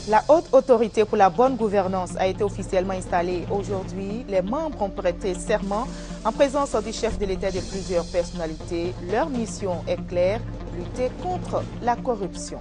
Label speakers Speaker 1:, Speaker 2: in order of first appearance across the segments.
Speaker 1: La haute autorité pour la bonne gouvernance a été officiellement installée aujourd'hui. Les membres ont prêté serment en présence du chef de l'État et de plusieurs personnalités. Leur mission est claire, lutter contre la corruption.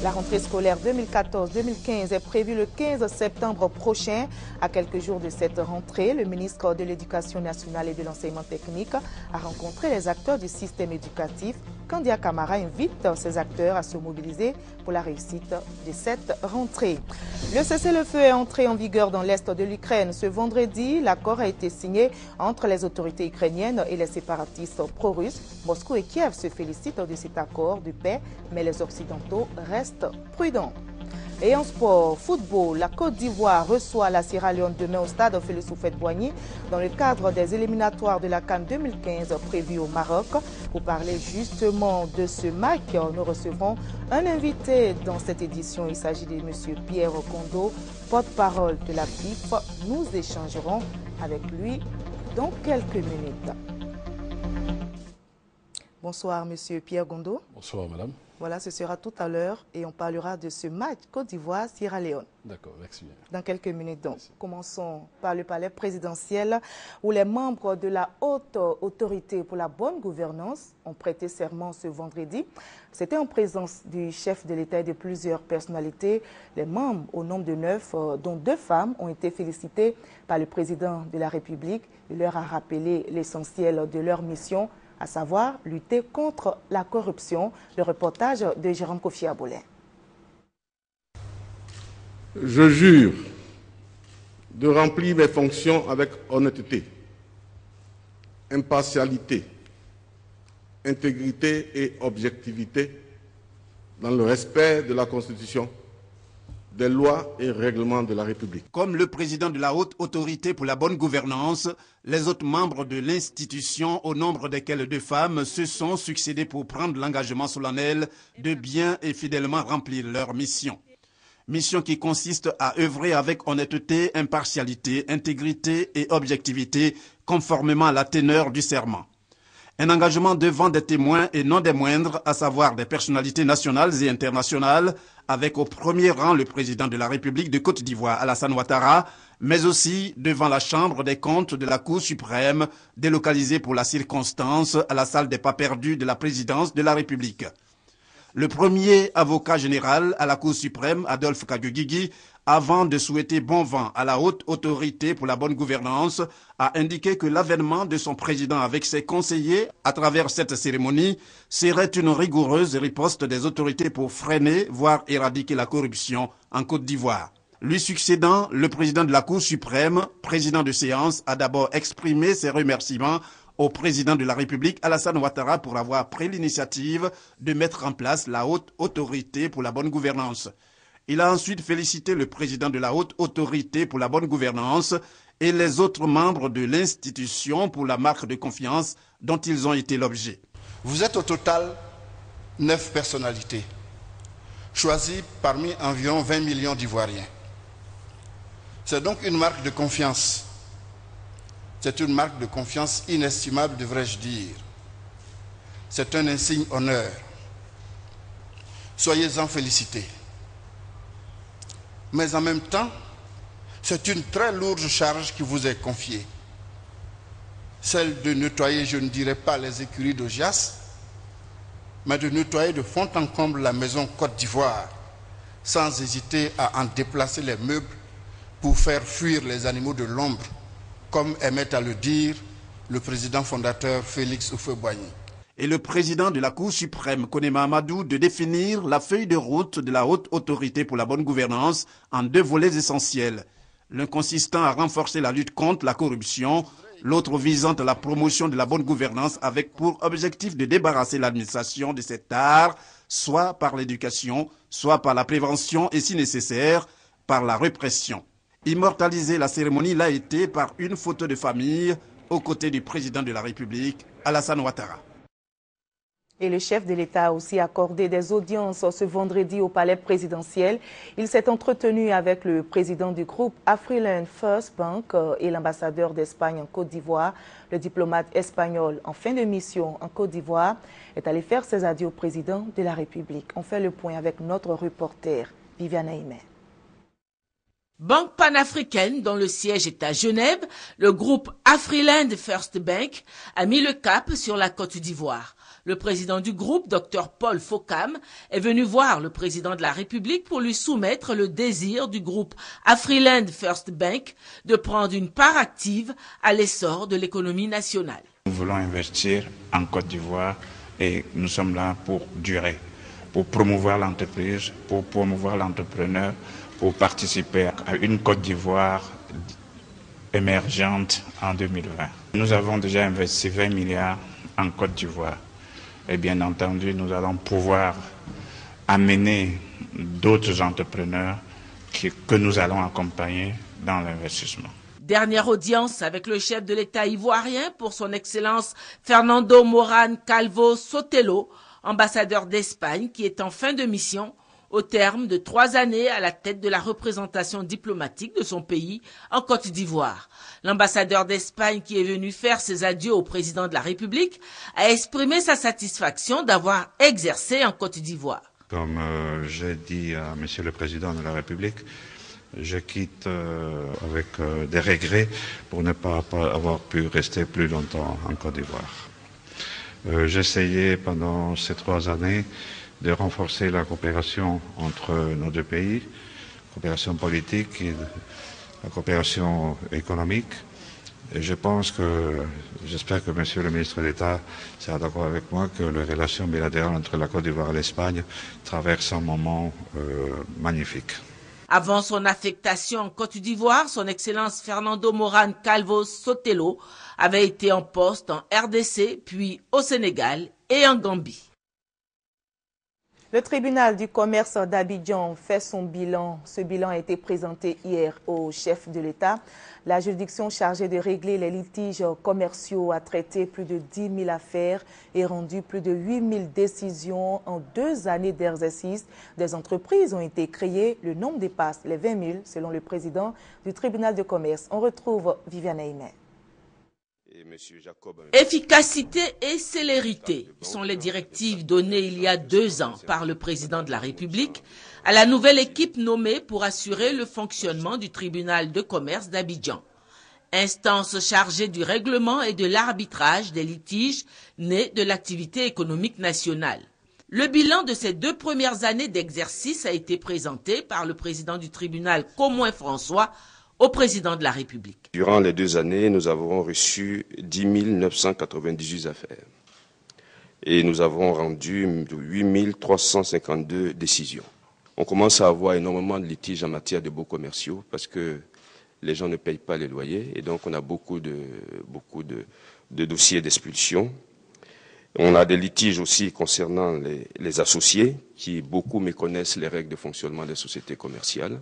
Speaker 1: La rentrée scolaire 2014-2015 est prévue le 15 septembre prochain. À quelques jours de cette rentrée, le ministre de l'Éducation nationale et de l'enseignement technique a rencontré les acteurs du système éducatif. Kandia Camara invite ces acteurs à se mobiliser pour la réussite de cette rentrée. Le cessez-le-feu est entré en vigueur dans l'est de l'Ukraine. Ce vendredi, l'accord a été signé entre les autorités ukrainiennes et les séparatistes pro-russes. Moscou et Kiev se félicitent de cet accord de paix, mais les Occidentaux restent prudents. Et en sport, football, la Côte d'Ivoire reçoit la Sierra Leone demain au stade Félix Houphouët-Boigny dans le cadre des éliminatoires de la CAN 2015 prévus au Maroc. Pour parler justement de ce match, nous recevrons un invité dans cette édition. Il s'agit de M. Pierre Gondo, porte-parole de la PIF. Nous échangerons avec lui dans quelques minutes. Bonsoir, M. Pierre Gondo.
Speaker 2: Bonsoir, madame.
Speaker 1: Voilà, ce sera tout à l'heure et on parlera de ce match Côte d'Ivoire-Sierra Leone.
Speaker 2: D'accord, merci bien.
Speaker 1: Dans quelques minutes donc.
Speaker 2: Merci.
Speaker 1: Commençons par le palais présidentiel où les membres de la haute autorité pour la bonne gouvernance ont prêté serment ce vendredi. C'était en présence du chef de l'État et de plusieurs personnalités. Les membres, au nombre de 9, dont 2 femmes, ont été félicités par le président de la République. Il leur a rappelé l'essentiel de leur mission, à savoir lutter contre la corruption. Le reportage de Jérôme Kofi Abolin.
Speaker 3: Je jure de remplir mes fonctions avec honnêteté, impartialité, intégrité et objectivité dans le respect de la Constitution, des lois et règlements de la République.
Speaker 4: Comme le président de la haute autorité pour la bonne gouvernance, les autres membres de l'institution, au nombre desquels 2 femmes, se sont succédés pour prendre l'engagement solennel de bien et fidèlement remplir leur mission. Mission qui consiste à œuvrer avec honnêteté, impartialité, intégrité et objectivité, conformément à la teneur du serment. Un engagement devant des témoins et non des moindres, à savoir des personnalités nationales et internationales, avec au premier rang le président de la République de Côte d'Ivoire, Alassane Ouattara, mais aussi devant la Chambre des comptes de la Cour suprême, délocalisée pour la circonstance à la salle des pas perdus de la présidence de la République. Le premier avocat général à la Cour suprême, Adolphe Kagugigi, avant de souhaiter bon vent à la haute autorité pour la bonne gouvernance, a indiqué que l'avènement de son président avec ses conseillers à travers cette cérémonie serait une rigoureuse riposte des autorités pour freiner, voire éradiquer la corruption en Côte d'Ivoire. Lui succédant, le président de la Cour suprême, président de séance, a d'abord exprimé ses remerciements au président de la République, Alassane Ouattara, pour avoir pris l'initiative de mettre en place la haute autorité pour la bonne gouvernance. Il a ensuite félicité le président de la haute autorité pour la bonne gouvernance et les autres membres de l'institution pour la marque de confiance dont ils ont été l'objet.
Speaker 5: Vous êtes au total 9 personnalités, choisies parmi environ 20 millions d'Ivoiriens. C'est donc une marque de confiance. C'est une marque de confiance inestimable, devrais-je dire. C'est un insigne honneur. Soyez-en félicités. Mais en même temps, c'est une très lourde charge qui vous est confiée. Celle de nettoyer, je ne dirais pas les écuries d'Augias, mais de nettoyer de fond en comble la maison Côte d'Ivoire, sans hésiter à en déplacer les meubles pour faire fuir les animaux de l'ombre, comme aimait à le dire le président fondateur Félix Houphouët-Boigny.
Speaker 4: Et le président de la Cour suprême, Konema Amadou, de définir la feuille de route de la haute autorité pour la bonne gouvernance en 2 volets essentiels. L'un consistant à renforcer la lutte contre la corruption, l'autre visant à la promotion de la bonne gouvernance avec pour objectif de débarrasser l'administration de cet art, soit par l'éducation, soit par la prévention et si nécessaire, par la répression. Immortaliser la cérémonie l'a été par une photo de famille aux côtés du président de la République, Alassane Ouattara.
Speaker 1: Et le chef de l'État a aussi accordé des audiences ce vendredi au palais présidentiel. Il s'est entretenu avec le président du groupe Afriland First Bank et l'ambassadeur d'Espagne en Côte d'Ivoire. Le diplomate espagnol en fin de mission en Côte d'Ivoire est allé faire ses adieux au président de la République. On fait le point avec notre reporter Viviane Aimé.
Speaker 2: Banque panafricaine dont le siège est à Genève, le groupe Afriland First Bank a mis le cap sur la Côte d'Ivoire. Le président du groupe, Dr Paul Fokam, est venu voir le président de la République pour lui soumettre le désir du groupe Afriland First Bank de prendre une part active à l'essor de l'économie nationale.
Speaker 6: Nous voulons investir en Côte d'Ivoire et nous sommes là pour durer, pour promouvoir l'entreprise, pour promouvoir l'entrepreneur, pour participer à une Côte d'Ivoire émergente en 2020. Nous avons déjà investi 20 milliards en Côte d'Ivoire. Et bien entendu, nous allons pouvoir amener d'autres entrepreneurs que nous allons accompagner dans l'investissement.
Speaker 2: Dernière audience avec le chef de l'État ivoirien pour son Excellence Fernando Moran Calvo Sotelo, ambassadeur d'Espagne qui est en fin de mission au terme de 3 années à la tête de la représentation diplomatique de son pays en Côte d'Ivoire. L'ambassadeur d'Espagne qui est venu faire ses adieux au président de la République a exprimé sa satisfaction d'avoir exercé en Côte d'Ivoire.
Speaker 7: Comme j'ai dit à Monsieur le Président de la République, je quitte avec des regrets pour ne pas avoir pu rester plus longtemps en Côte d'Ivoire. J'essayais pendant ces 3 années de renforcer la coopération entre nos deux pays, coopération politique et la coopération économique. Et j'espère que Monsieur le ministre d'État sera d'accord avec moi que les relations bilatérales entre la Côte d'Ivoire et l'Espagne traversent un moment magnifique.
Speaker 2: Avant son affectation en Côte d'Ivoire, son Excellence Fernando Moran Calvo Sotelo avait été en poste en RDC, puis au Sénégal et en Gambie.
Speaker 1: Le tribunal du commerce d'Abidjan fait son bilan. Ce bilan a été présenté hier au chef de l'État. La juridiction chargée de régler les litiges commerciaux a traité plus de 10 000 affaires et rendu plus de 8 000 décisions en 2 années d'exercice. Des entreprises ont été créées. Le nombre dépasse les 20 000 selon le président du tribunal de commerce. On retrouve Viviane Aimé.
Speaker 2: Efficacité et célérité sont les directives données il y a 2 ans par le président de la République à la nouvelle équipe nommée pour assurer le fonctionnement du tribunal de commerce d'Abidjan. Instance chargée du règlement et de l'arbitrage des litiges nés de l'activité économique nationale. Le bilan de ces 2 premières années d'exercice a été présenté par le président du tribunal, Comouin François, au président de la République.
Speaker 8: Durant les 2 années, nous avons reçu 10 998 affaires et nous avons rendu 8 352 décisions. On commence à avoir énormément de litiges en matière de baux commerciaux parce que les gens ne payent pas les loyers et donc on a beaucoup de dossiers d'expulsion. On a des litiges aussi concernant les associés qui beaucoup méconnaissent les règles de fonctionnement des sociétés commerciales.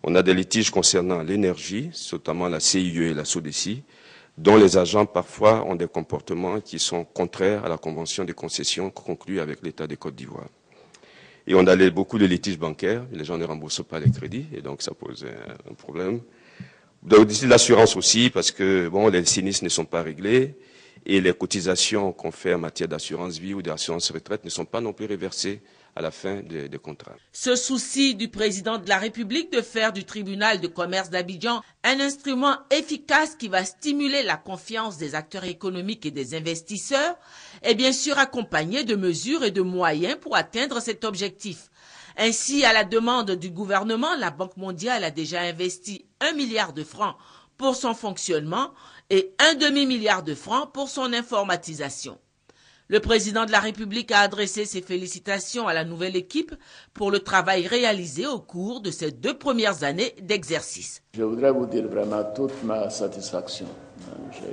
Speaker 8: On a des litiges concernant l'énergie, notamment la CIE et la SODECI, dont les agents parfois ont des comportements qui sont contraires à la convention de concession conclue avec l'État de Côte d'Ivoire. Et on a beaucoup de litiges bancaires, les gens ne remboursent pas les crédits et donc ça pose un problème. De l'assurance aussi parce que les sinistres ne sont pas réglés et les cotisations qu'on fait en matière d'assurance vie ou d'assurance retraite ne sont pas non plus reversées à la fin des contrats.
Speaker 2: Ce souci du président de la République de faire du tribunal de commerce d'Abidjan un instrument efficace qui va stimuler la confiance des acteurs économiques et des investisseurs est bien sûr accompagné de mesures et de moyens pour atteindre cet objectif. Ainsi, à la demande du gouvernement, la Banque mondiale a déjà investi 1 milliard de francs pour son fonctionnement et 1 demi-milliard de francs pour son informatisation. Le président de la République a adressé ses félicitations à la nouvelle équipe pour le travail réalisé au cours de ces 2 premières années d'exercice.
Speaker 9: Je voudrais vous dire vraiment toute ma satisfaction.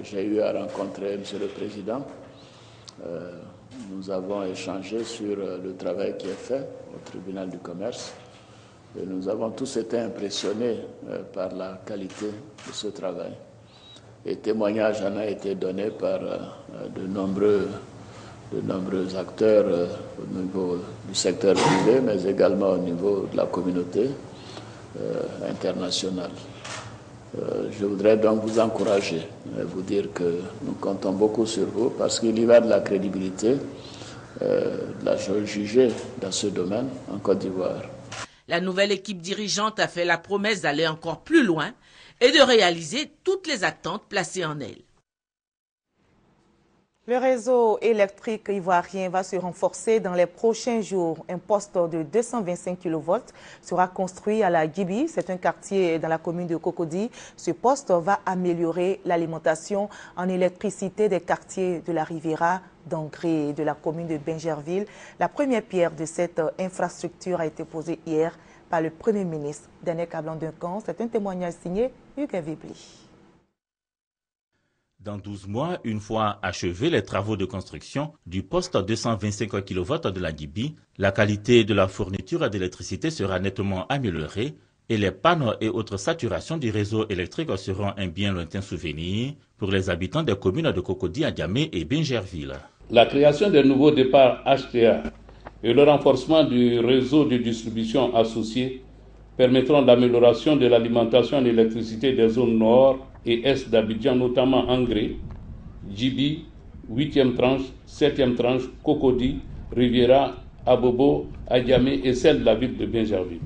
Speaker 9: J'ai eu à rencontrer M. le Président. Nous avons échangé sur le travail qui est fait au tribunal du commerce. Et nous avons tous été impressionnés par la qualité de ce travail. Et témoignage en a été donné par de nombreux acteurs au niveau du secteur privé, mais également au niveau de la communauté internationale. Je voudrais donc vous encourager, vous dire que nous comptons beaucoup sur vous parce qu'il y va de la crédibilité de la chose jugée dans ce domaine en Côte d'Ivoire.
Speaker 2: La nouvelle équipe dirigeante a fait la promesse d'aller encore plus loin et de réaliser toutes les attentes placées en elle.
Speaker 1: Le réseau électrique ivoirien va se renforcer dans les prochains jours. Un poste de 225 kV sera construit à la Djibi. C'est un quartier dans la commune de Cocody. Ce poste va améliorer l'alimentation en électricité des quartiers de la Riviera, d'Angré et de la commune de Bingerville. La première pierre de cette infrastructure a été posée hier par le Premier ministre Daniel Kablan-Duncan. C'est un témoignage signé Hugues Vibli.
Speaker 10: Dans 12 mois, une fois achevés les travaux de construction du poste 225 kV de la Djibi, la qualité de la fourniture d'électricité sera nettement améliorée et les pannes et autres saturations du réseau électrique seront un bien lointain souvenir pour les habitants des communes de Cocody, Adjamé et Bingerville.
Speaker 11: La création des nouveaux départs HTA et le renforcement du réseau de distribution associé permettront l'amélioration de l'alimentation en électricité des zones nord et est d'Abidjan, notamment Angré, Djibi, 8e tranche, 7e tranche, Cocody, Riviera, Abobo, Adjamé et celle de la ville de Bingerville.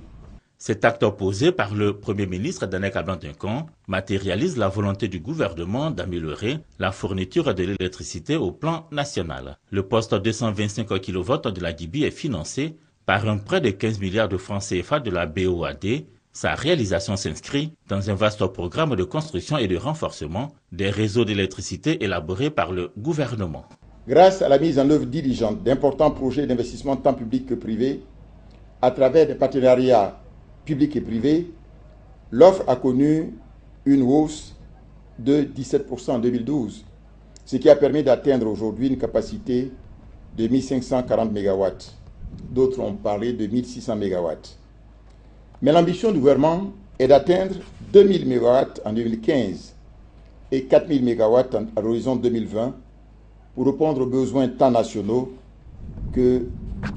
Speaker 10: Cet acte posé par le Premier ministre Daniel Kablan-Duncan matérialise la volonté du gouvernement d'améliorer la fourniture de l'électricité au plan national. Le poste 225 kV de la Djibi est financé par un prêt de 15 milliards de francs CFA de la BOAD. Sa réalisation s'inscrit dans un vaste programme de construction et de renforcement des réseaux d'électricité élaborés par le gouvernement.
Speaker 12: Grâce à la mise en œuvre diligente d'importants projets d'investissement tant public que privé, à travers des partenariats publics et privés, l'offre a connu une hausse de 17% en 2012, ce qui a permis d'atteindre aujourd'hui une capacité de 1540 MW. D'autres ont parlé de 1600 MW. Mais l'ambition du gouvernement est d'atteindre 2000 MW en 2015 et 4000 MW à l'horizon 2020 pour répondre aux besoins tant nationaux que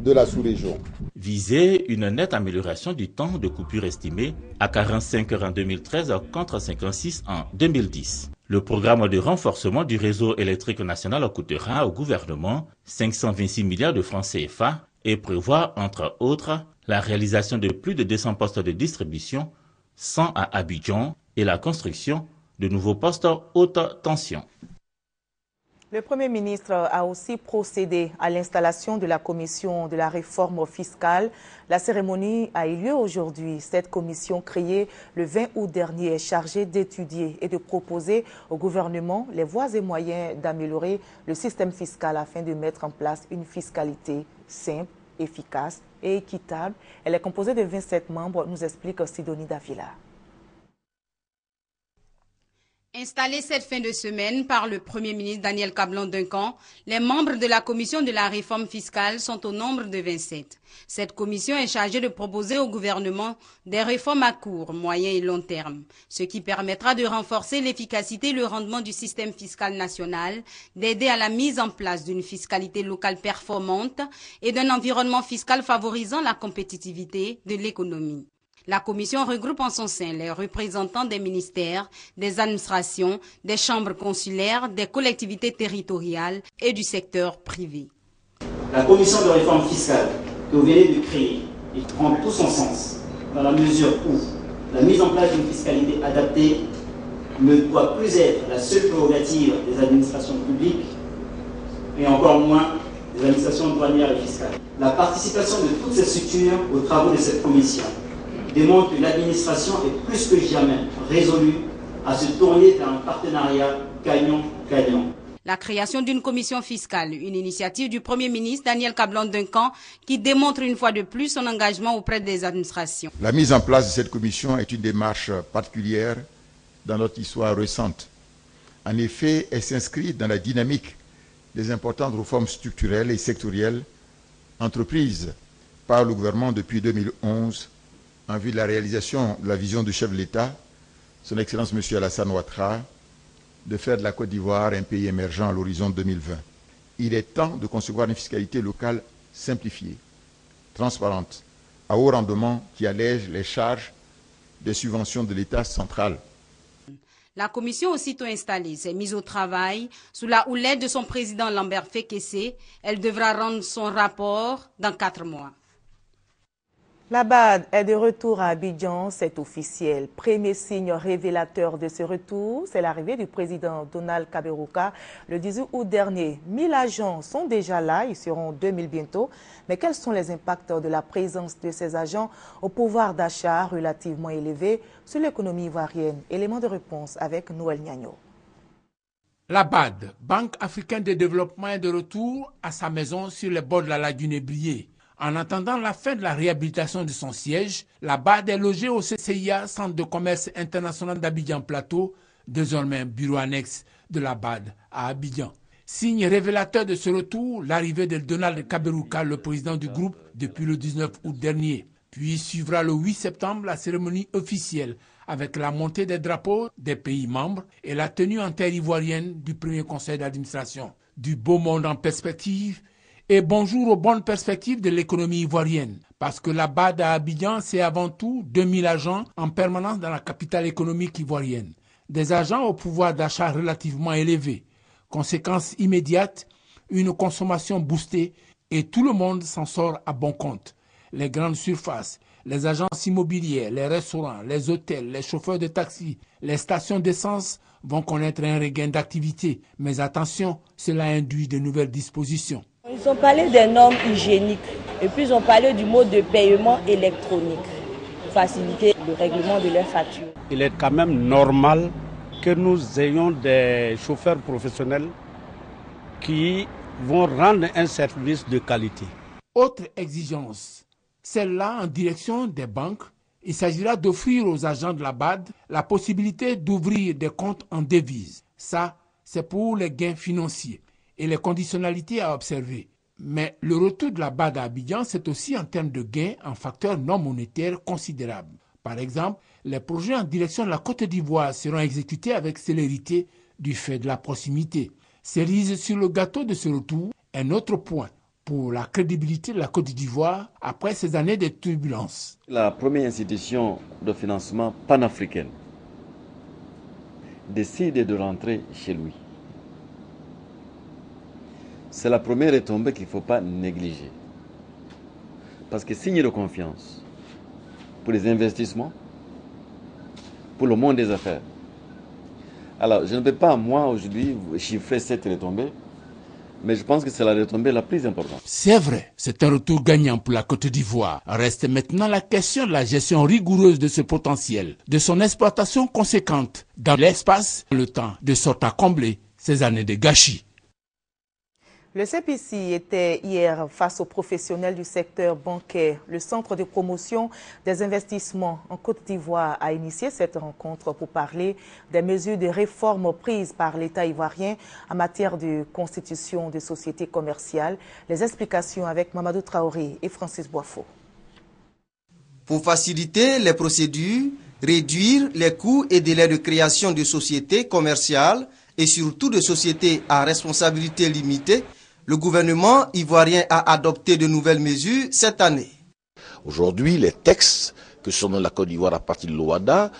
Speaker 12: de la sous-région.
Speaker 10: Viser une nette amélioration du temps de coupure estimé à 45 heures en 2013 contre 56 en 2010. Le programme de renforcement du réseau électrique national coûtera au gouvernement 526 milliards de francs CFA et prévoit, entre autres, la réalisation de plus de 200 postes de distribution, 100 à Abidjan et la construction de nouveaux postes haute tension.
Speaker 1: Le Premier ministre a aussi procédé à l'installation de la commission de la réforme fiscale. La cérémonie a eu lieu aujourd'hui. Cette commission créée le 20 août dernier est chargée d'étudier et de proposer au gouvernement les voies et moyens d'améliorer le système fiscal afin de mettre en place une fiscalité simple, efficace et équitable. Elle est composée de 27 membres, nous explique Sidonie Davila.
Speaker 13: Installés cette fin de semaine par le Premier ministre Daniel Kablan-Duncan, les membres de la commission de la réforme fiscale sont au nombre de 27. Cette commission est chargée de proposer au gouvernement des réformes à court, moyen et long terme, ce qui permettra de renforcer l'efficacité et le rendement du système fiscal national, d'aider à la mise en place d'une fiscalité locale performante et d'un environnement fiscal favorisant la compétitivité de l'économie. La commission regroupe en son sein les représentants des ministères, des administrations, des chambres consulaires, des collectivités territoriales et du secteur privé.
Speaker 14: La commission de réforme fiscale que vous venez de créer, il prend tout son sens dans la mesure où la mise en place d'une fiscalité adaptée ne doit plus être la seule prérogative des administrations publiques et encore moins des administrations douanières et fiscales. La participation de toutes ces structures aux travaux de cette commission démontre que l'administration est plus que jamais résolue à se tourner vers un partenariat gagnant-gagnant.
Speaker 13: La création d'une commission fiscale, une initiative du Premier ministre Daniel Kablan-Duncan qui démontre une fois de plus son engagement auprès des administrations.
Speaker 12: La mise en place de cette commission est une démarche particulière dans notre histoire récente. En effet, elle s'inscrit dans la dynamique des importantes réformes structurelles et sectorielles entreprises par le gouvernement depuis 2011 en vue de la réalisation de la vision du chef de l'État, son Excellence M. Alassane Ouattara, de faire de la Côte d'Ivoire un pays émergent à l'horizon 2020. Il est temps de concevoir une fiscalité locale simplifiée, transparente, à haut rendement qui allège les charges des subventions de l'État central.
Speaker 13: La commission aussitôt installée s'est mise au travail sous la houlette de son président Lambert Fekese. Elle devra rendre son rapport dans 4 mois.
Speaker 1: La BAD est de retour à Abidjan, c'est officiel. Premier signe révélateur de ce retour, c'est l'arrivée du président Donald Kaberuka le 18 août dernier. 1000 agents sont déjà là, ils seront 2000 bientôt. Mais quels sont les impacts de la présence de ces agents au pouvoir d'achat relativement élevé sur l'économie ivoirienne? Élément de réponse avec Noël Niagno.
Speaker 15: La BAD, Banque africaine de développement, est de retour à sa maison sur les bords de la lagune Ébrié. En attendant la fin de la réhabilitation de son siège, la BAD est logée au CCIA, Centre de commerce international d'Abidjan Plateau, désormais bureau annexe de la BAD à Abidjan. Signe révélateur de ce retour, l'arrivée de Donald Kaberuka, le président du groupe, depuis le 19 août dernier. Puis suivra le 8 septembre la cérémonie officielle avec la montée des drapeaux des pays membres et la tenue en terre ivoirienne du premier conseil d'administration. Du beau monde en perspective. Et bonjour aux bonnes perspectives de l'économie ivoirienne, parce que la BAD à Abidjan, c'est avant tout 2000 agents en permanence dans la capitale économique ivoirienne. Des agents au pouvoir d'achat relativement élevé. Conséquence immédiate, une consommation boostée et tout le monde s'en sort à bon compte. Les grandes surfaces, les agences immobilières, les restaurants, les hôtels, les chauffeurs de taxi, les stations d'essence vont connaître un regain d'activité. Mais attention, cela induit de nouvelles dispositions.
Speaker 16: Ils ont parlé des normes hygiéniques et puis ils ont parlé du mode de paiement électronique pour faciliter le règlement de leurs factures.
Speaker 17: Il est quand même normal que nous ayons des chauffeurs professionnels qui vont rendre un service de qualité.
Speaker 15: Autre exigence, celle-là en direction des banques. Il s'agira d'offrir aux agents de la BAD la possibilité d'ouvrir des comptes en devises. Ça, c'est pour les gains financiers et les conditionnalités à observer. Mais le retour de la BAD à Abidjan, c'est aussi en termes de gains en facteurs non monétaires considérables. Par exemple, les projets en direction de la Côte d'Ivoire seront exécutés avec célérité du fait de la proximité. Cerise sur le gâteau de ce retour, un autre point pour la crédibilité de la Côte d'Ivoire après ces années de turbulences.
Speaker 18: La première institution de financement panafricaine décide de rentrer chez lui. C'est la première retombée qu'il ne faut pas négliger. Parce que signe de confiance pour les investissements, pour le monde des affaires. Alors, je ne peux pas, moi, aujourd'hui, chiffrer cette retombée, mais je pense que c'est la retombée la plus importante.
Speaker 15: C'est vrai, c'est un retour gagnant pour la Côte d'Ivoire. Reste maintenant la question de la gestion rigoureuse de ce potentiel, de son exploitation conséquente dans l'espace, le temps, de sorte à combler ces années de gâchis.
Speaker 1: Le CPC était hier face aux professionnels du secteur bancaire. Le Centre de promotion des investissements en Côte d'Ivoire a initié cette rencontre pour parler des mesures de réforme prises par l'État ivoirien en matière de constitution de sociétés commerciales. Les explications avec Mamadou Traoré et Francis Boifo.
Speaker 19: Pour faciliter les procédures, réduire les coûts et délais de création de sociétés commerciales et surtout de sociétés à responsabilité limitée, le gouvernement ivoirien a adopté de nouvelles mesures cette année.
Speaker 20: Aujourd'hui, les textes que sont dans la Côte d'Ivoire à partir de l'OADA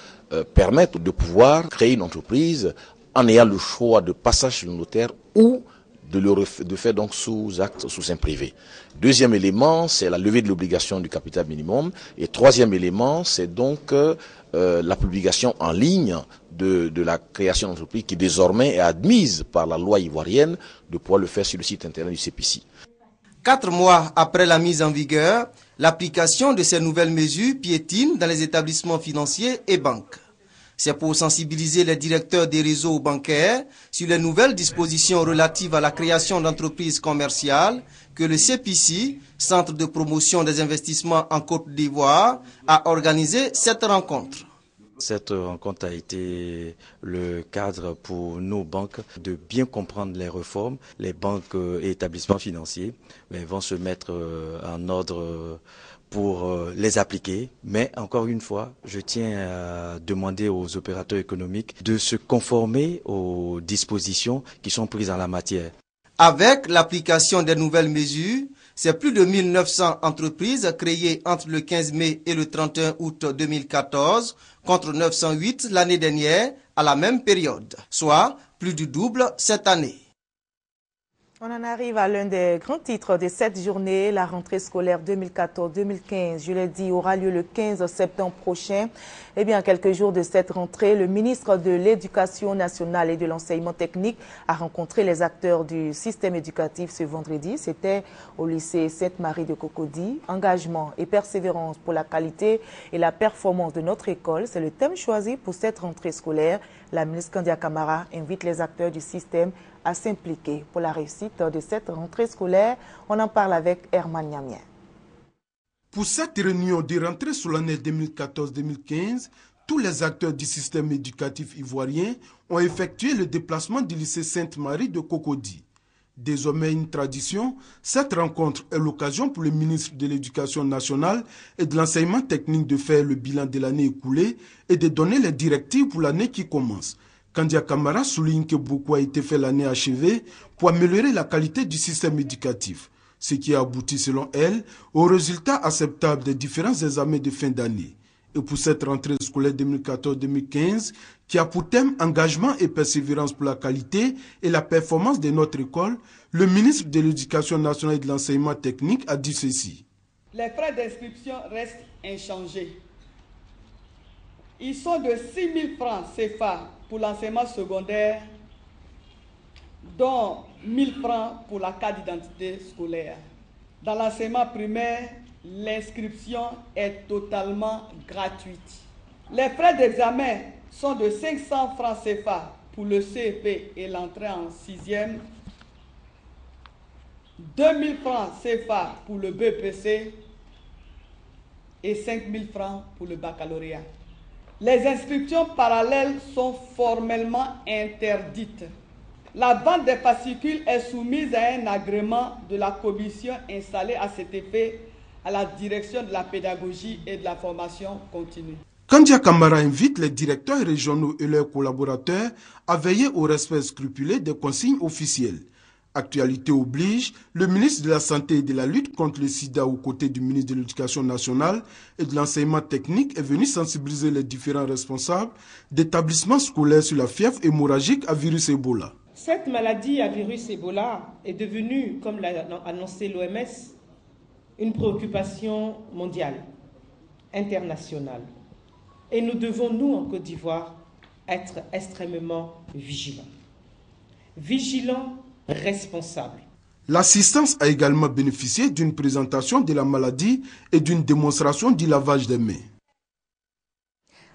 Speaker 20: permettent de pouvoir créer une entreprise en ayant le choix de passage chez le notaire ou de faire donc sous acte, sous seing privé. Deuxième élément, c'est la levée de l'obligation du capital minimum. Et troisième élément, c'est donc la publication en ligne de la création d'entreprise qui désormais est admise par la loi ivoirienne de pouvoir le faire sur le site internet du CPC.
Speaker 19: 4 mois après la mise en vigueur, l'application de ces nouvelles mesures piétine dans les établissements financiers et banques. C'est pour sensibiliser les directeurs des réseaux bancaires sur les nouvelles dispositions relatives à la création d'entreprises commerciales que le CPC, Centre de promotion des investissements en Côte d'Ivoire, a organisé cette rencontre.
Speaker 21: Cette rencontre a été le cadre pour nos banques de bien comprendre les réformes. Les banques et établissements financiers vont se mettre en ordre pour les appliquer. Mais encore une fois, je tiens à demander aux opérateurs économiques de se conformer aux dispositions qui sont prises en la matière.
Speaker 19: Avec l'application des nouvelles mesures, c'est plus de 1900 entreprises créées entre le 15 mai et le 31 août 2014 contre 908 l'année dernière à la même période, soit plus du double cette année.
Speaker 1: On en arrive à l'un des grands titres de cette journée. La rentrée scolaire 2014-2015, je l'ai dit, aura lieu le 15 septembre prochain. Eh bien, quelques jours de cette rentrée, le ministre de l'Éducation nationale et de l'enseignement technique a rencontré les acteurs du système éducatif ce vendredi. C'était au lycée Sainte-Marie de Cocody. Engagement et persévérance pour la qualité et la performance de notre école, c'est le thème choisi pour cette rentrée scolaire. La ministre Kandia Camara invite les acteurs du système à s'impliquer pour la réussite de cette rentrée scolaire. On en parle avec Herman Niamien.
Speaker 3: Pour cette réunion de rentrée solennelle 2014-2015, tous les acteurs du système éducatif ivoirien ont effectué le déplacement du lycée Sainte-Marie de Cocody. Désormais une tradition, cette rencontre est l'occasion pour le ministre de l'Éducation nationale et de l'enseignement technique de faire le bilan de l'année écoulée et de donner les directives pour l'année qui commence. Kandia Camara souligne que beaucoup a été fait l'année achevée pour améliorer la qualité du système éducatif, ce qui a abouti selon elle aux résultats acceptables des différents examens de fin d'année. Et pour cette rentrée scolaire 2014-2015, qui a pour thème engagement et persévérance pour la qualité et la performance de notre école, le ministre de l'Éducation nationale et de l'enseignement technique a dit ceci.
Speaker 22: Les frais d'inscription restent inchangés. Ils sont de 6 000 francs CFA pour l'enseignement secondaire, dont 1 000 francs pour la carte d'identité scolaire. Dans l'enseignement primaire, l'inscription est totalement gratuite. Les frais d'examen sont de 500 francs CFA pour le CEP et l'entrée en 6e, 2 000 francs CFA pour le BPC et 5 000 francs pour le baccalauréat. Les inscriptions parallèles sont formellement interdites. La vente des fascicules est soumise à un agrément de la commission installée à cet effet à la direction de la pédagogie et de la formation continue.
Speaker 3: Kandia Camara invite les directeurs régionaux et leurs collaborateurs à veiller au respect scrupuleux des consignes officielles. Actualité oblige, le ministre de la Santé et de la lutte contre le sida aux côtés du ministre de l'Éducation nationale et de l'enseignement technique est venu sensibiliser les différents responsables d'établissements scolaires sur la fièvre hémorragique à virus Ebola.
Speaker 23: Cette maladie à virus Ebola est devenue, comme l'a annoncé l'OMS, une préoccupation mondiale, internationale. Et nous devons, nous, en Côte d'Ivoire, être extrêmement vigilants. Vigilants, responsables.
Speaker 3: L'assistance a également bénéficié d'une présentation de la maladie et d'une démonstration du lavage des mains.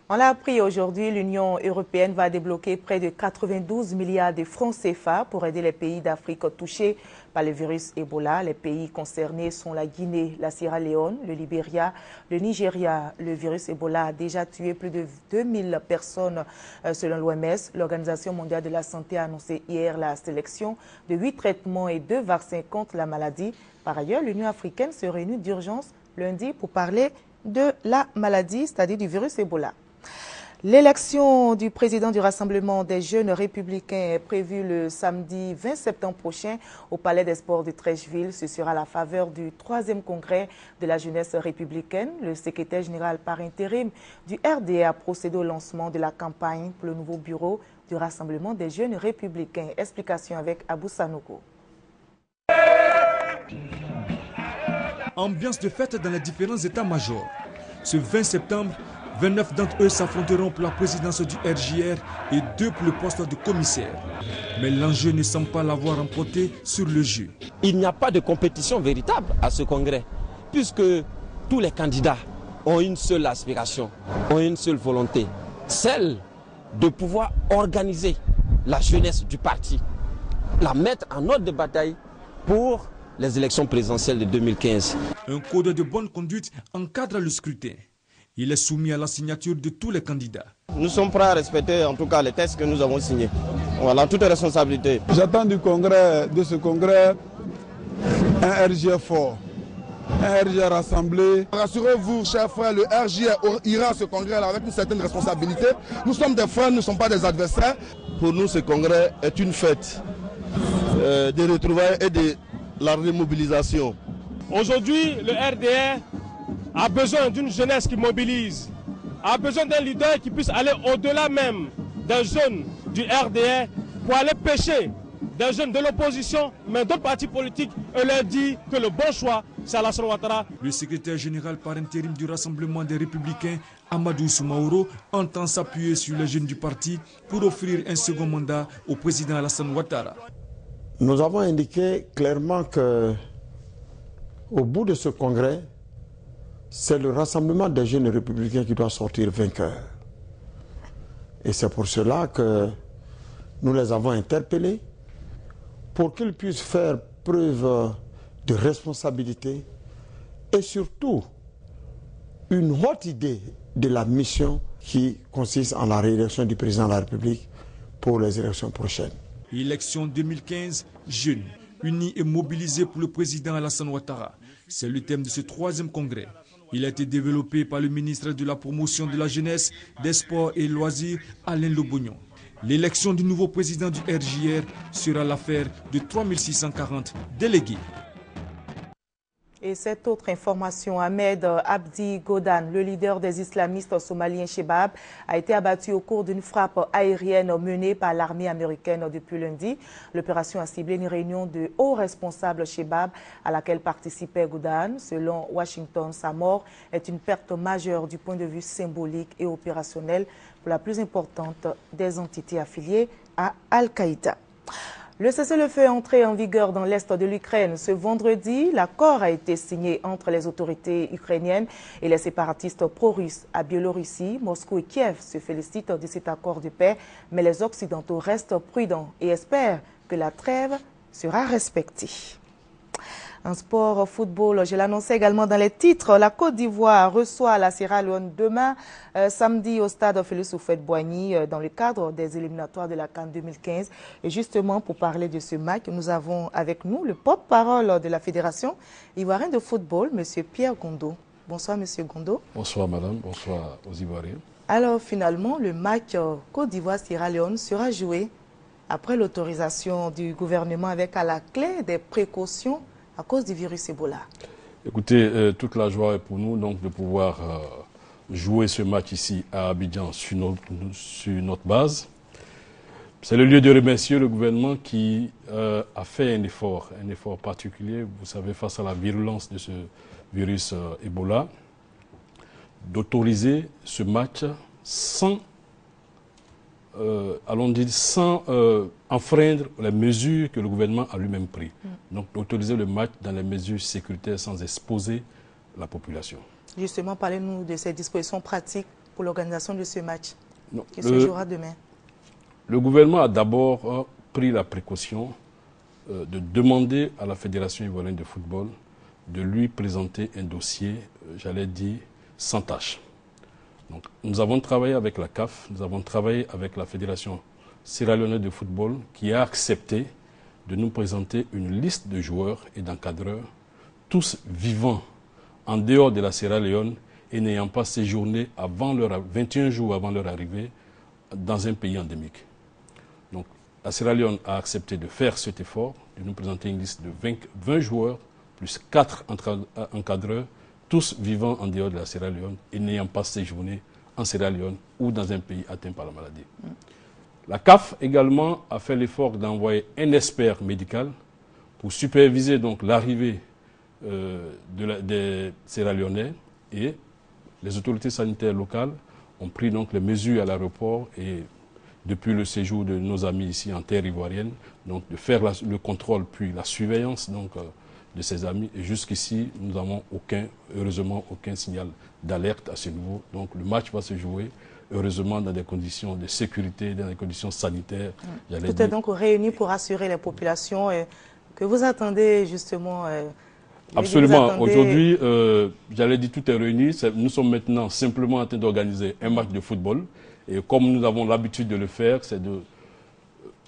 Speaker 1: On l'a appris aujourd'hui, l'Union européenne va débloquer près de 92 milliards de francs CFA pour aider les pays d'Afrique touchés par le virus Ebola. Les pays concernés sont la Guinée, la Sierra Leone, le Libéria, le Nigeria. Le virus Ebola a déjà tué plus de 2000 personnes selon l'OMS. L'Organisation mondiale de la santé a annoncé hier la sélection de 8 traitements et 2 vaccins contre la maladie. Par ailleurs, l'Union africaine se réunit d'urgence lundi pour parler de la maladie, c'est-à-dire du virus Ebola. L'élection du président du Rassemblement des jeunes républicains est prévue le samedi 20 septembre prochain au Palais des Sports de Treichville. Ce sera à la faveur du 3e congrès de la jeunesse républicaine. Le secrétaire général par intérim du RDA a procédé au lancement de la campagne pour le nouveau bureau du Rassemblement des jeunes républicains. Explication avec Abou Sanogo.
Speaker 24: Ambiance de fête dans les différents états-majors. Ce 20 septembre, 29 d'entre eux s'affronteront pour la présidence du RJR et 2 pour le poste de commissaire. Mais l'enjeu ne semble pas l'avoir emporté sur le jeu.
Speaker 25: Il n'y a pas de compétition véritable à ce congrès, puisque tous les candidats ont une seule aspiration, ont une seule volonté, celle de pouvoir organiser la jeunesse du parti, la mettre en ordre de bataille pour les élections présidentielles de 2015.
Speaker 24: Un code de bonne conduite encadre le scrutin. Il est soumis à la signature de tous les candidats.
Speaker 25: Nous sommes prêts à respecter en tout cas les textes que nous avons signés. Voilà, toute responsabilité.
Speaker 26: J'attends de ce congrès, un RJR fort, un RJR rassemblé.
Speaker 27: Rassurez-vous, chers frères, le RJR ira à ce congrès avec une certaine responsabilité. Nous sommes des frères, nous ne sommes pas des adversaires.
Speaker 25: Pour nous, ce congrès est une fête des retrouvailles et de la remobilisation.
Speaker 28: Aujourd'hui, le RDR a besoin d'une jeunesse qui mobilise, a besoin d'un leader qui puisse aller au-delà même des jeunes du RDR pour aller pêcher des jeunes de l'opposition, mais d'autres partis politiques, et leur dit que le bon choix, c'est Alassane Ouattara.
Speaker 24: Le secrétaire général par intérim du Rassemblement des Républicains, Amadou Soumaoro, entend s'appuyer sur les jeunes du parti pour offrir un second mandat au président Alassane Ouattara.
Speaker 2: Nous avons indiqué clairement que, au bout de ce congrès, c'est le Rassemblement des jeunes républicains qui doit sortir vainqueur. Et c'est pour cela que nous les avons interpellés pour qu'ils puissent faire preuve de responsabilité et surtout une haute idée de la mission qui consiste en la réélection du président de la République pour les élections prochaines.
Speaker 24: Élection 2015, jeunes, unis et mobilisés pour le président Alassane Ouattara. C'est le thème de ce 3e congrès. Il a été développé par le ministre de la Promotion de la Jeunesse, des Sports et Loisirs, Alain Lobognon. L'élection du nouveau président du RJR sera l'affaire de 3640 délégués.
Speaker 1: Et cette autre information, Ahmed Abdi Godan, le leader des islamistes somaliens Shebab, a été abattu au cours d'une frappe aérienne menée par l'armée américaine depuis lundi. L'opération a ciblé une réunion de hauts responsables Shebab à laquelle participait Godan. Selon Washington, sa mort est une perte majeure du point de vue symbolique et opérationnel pour la plus importante des entités affiliées à Al-Qaïda. Le cessez-le-feu est entré en vigueur dans l'est de l'Ukraine. Ce vendredi, l'accord a été signé entre les autorités ukrainiennes et les séparatistes pro-russes à Biélorussie. Moscou et Kiev se félicitent de cet accord de paix, mais les Occidentaux restent prudents et espèrent que la trêve sera respectée. En sport, football, je l'annonçais également dans les titres, la Côte d'Ivoire reçoit la Sierra Leone demain, samedi au stade Félix Houphouët-Boigny dans le cadre des éliminatoires de la CAN 2015. Et justement, pour parler de ce match, nous avons avec nous le porte-parole de la Fédération ivoirienne de football, M. Pierre Gondo. Bonsoir, M. Gondo.
Speaker 4: Bonsoir, madame. Bonsoir aux Ivoiriens.
Speaker 1: Alors, finalement, le match Côte d'Ivoire-Sierra Leone sera joué après l'autorisation du gouvernement avec à la clé des précautions à cause du virus Ebola.
Speaker 4: Écoutez, toute la joie est pour nous donc de pouvoir jouer ce match ici à Abidjan sur notre base. C'est le lieu de remercier le gouvernement qui a fait un effort particulier, vous savez, face à la virulence de ce virus Ebola, d'autoriser ce match sans enfreindre les mesures que le gouvernement a lui-même prises. Donc d'autoriser le match dans les mesures sécuritaires sans exposer la population. Justement,
Speaker 1: parlez-nous de ces dispositions pratiques pour l'organisation de ce match qui se jouera demain.
Speaker 4: Le gouvernement a d'abord pris la précaution de demander à la Fédération ivoirienne de football de lui présenter un dossier, j'allais dire, sans tâche. Donc, nous avons travaillé avec la CAF, nous avons travaillé avec la Fédération sierra-léonaise de football qui a accepté de nous présenter une liste de joueurs et d'encadreurs, tous vivant en dehors de la Sierra Leone et n'ayant pas séjourné 21 jours avant leur arrivée dans un pays endémique. Donc, la Sierra Leone a accepté de faire cet effort, de nous présenter une liste de 20 joueurs plus 4 encadreurs, tous vivant en dehors de la Sierra Leone et n'ayant pas séjourné en Sierra Leone ou dans un pays atteint par la maladie. La CAF également a fait l'effort d'envoyer un expert médical pour superviser donc l'arrivée des Sierra Leonais, et les autorités sanitaires locales ont pris donc les mesures à l'aéroport et depuis le séjour de nos amis ici en terre ivoirienne, donc de faire le contrôle puis la surveillance donc de ses amis. Et jusqu'ici, nous n'avons heureusement aucun signal d'alerte à ce niveau. Donc le match va se jouer, heureusement, dans des conditions de sécurité, dans des conditions sanitaires.
Speaker 1: Tout est donc réuni pour assurer les populations que vous attendez justement.
Speaker 4: Absolument. Aujourd'hui, j'allais dire, tout est réuni. Nous sommes maintenant simplement en train d'organiser un match de football. Et comme nous avons l'habitude de le faire,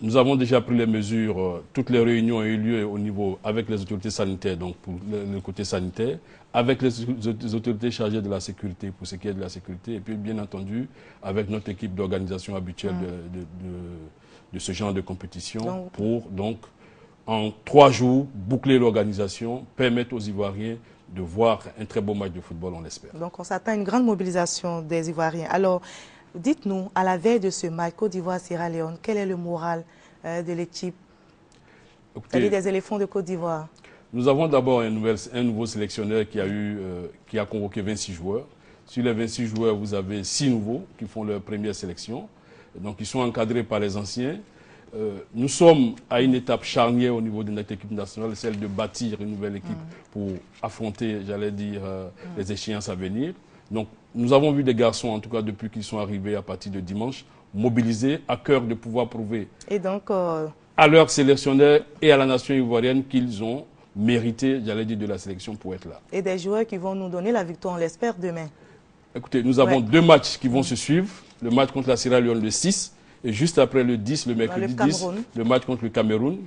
Speaker 4: nous avons déjà pris les mesures, toutes les réunions ont eu lieu au niveau avec les autorités sanitaires, donc pour le côté sanitaire, avec les autorités chargées de la sécurité, pour ce qui est de la sécurité, et puis bien entendu avec notre équipe d'organisation habituelle de ce genre de compétition, pour donc en 3 jours boucler l'organisation, permettre aux Ivoiriens de voir un très beau match de football, on l'espère.
Speaker 1: Donc on s'attend à une grande mobilisation des Ivoiriens. Alors, dites-nous, à la veille de ce match Côte d'Ivoire-Sierra Leone, quel est le moral de l'équipe? C'est-à-dire des éléphants de Côte d'Ivoire.
Speaker 4: Nous avons d'abord un nouveau sélectionneur qui a convoqué 26 joueurs. Sur les 26 joueurs, vous avez 6 nouveaux qui font leur première sélection. Donc, ils sont encadrés par les anciens. Nous sommes à une étape charnière au niveau de notre équipe nationale, celle de bâtir une nouvelle équipe pour affronter, j'allais dire, les échéances à venir. Donc, nous avons vu des garçons, en tout cas depuis qu'ils sont arrivés à partir de dimanche, mobilisés, à cœur de pouvoir prouver
Speaker 1: et donc,
Speaker 4: à leurs sélectionneurs et à la nation ivoirienne qu'ils ont mérité, j'allais dire, de la sélection pour être là.
Speaker 1: Et des joueurs qui vont nous donner la victoire, on l'espère, demain. Écoutez,
Speaker 4: nous avons 2 matchs qui vont se suivre. Le match contre la Sierra Leone le 6 et juste après le 10, le mercredi 10, le match contre le Cameroun.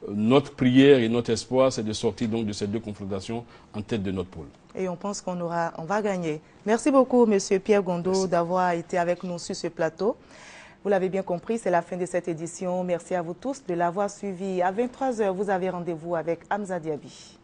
Speaker 4: Notre prière et notre espoir, c'est de sortir donc de ces 2 confrontations en tête de notre pôle.
Speaker 1: Et on pense qu'on va gagner. Merci beaucoup, Monsieur Pierre Gondo, d'avoir été avec nous sur ce plateau. Vous l'avez bien compris, c'est la fin de cette édition. Merci à vous tous de l'avoir suivi. À 23 h, vous avez rendez-vous avec Hamza Diaby.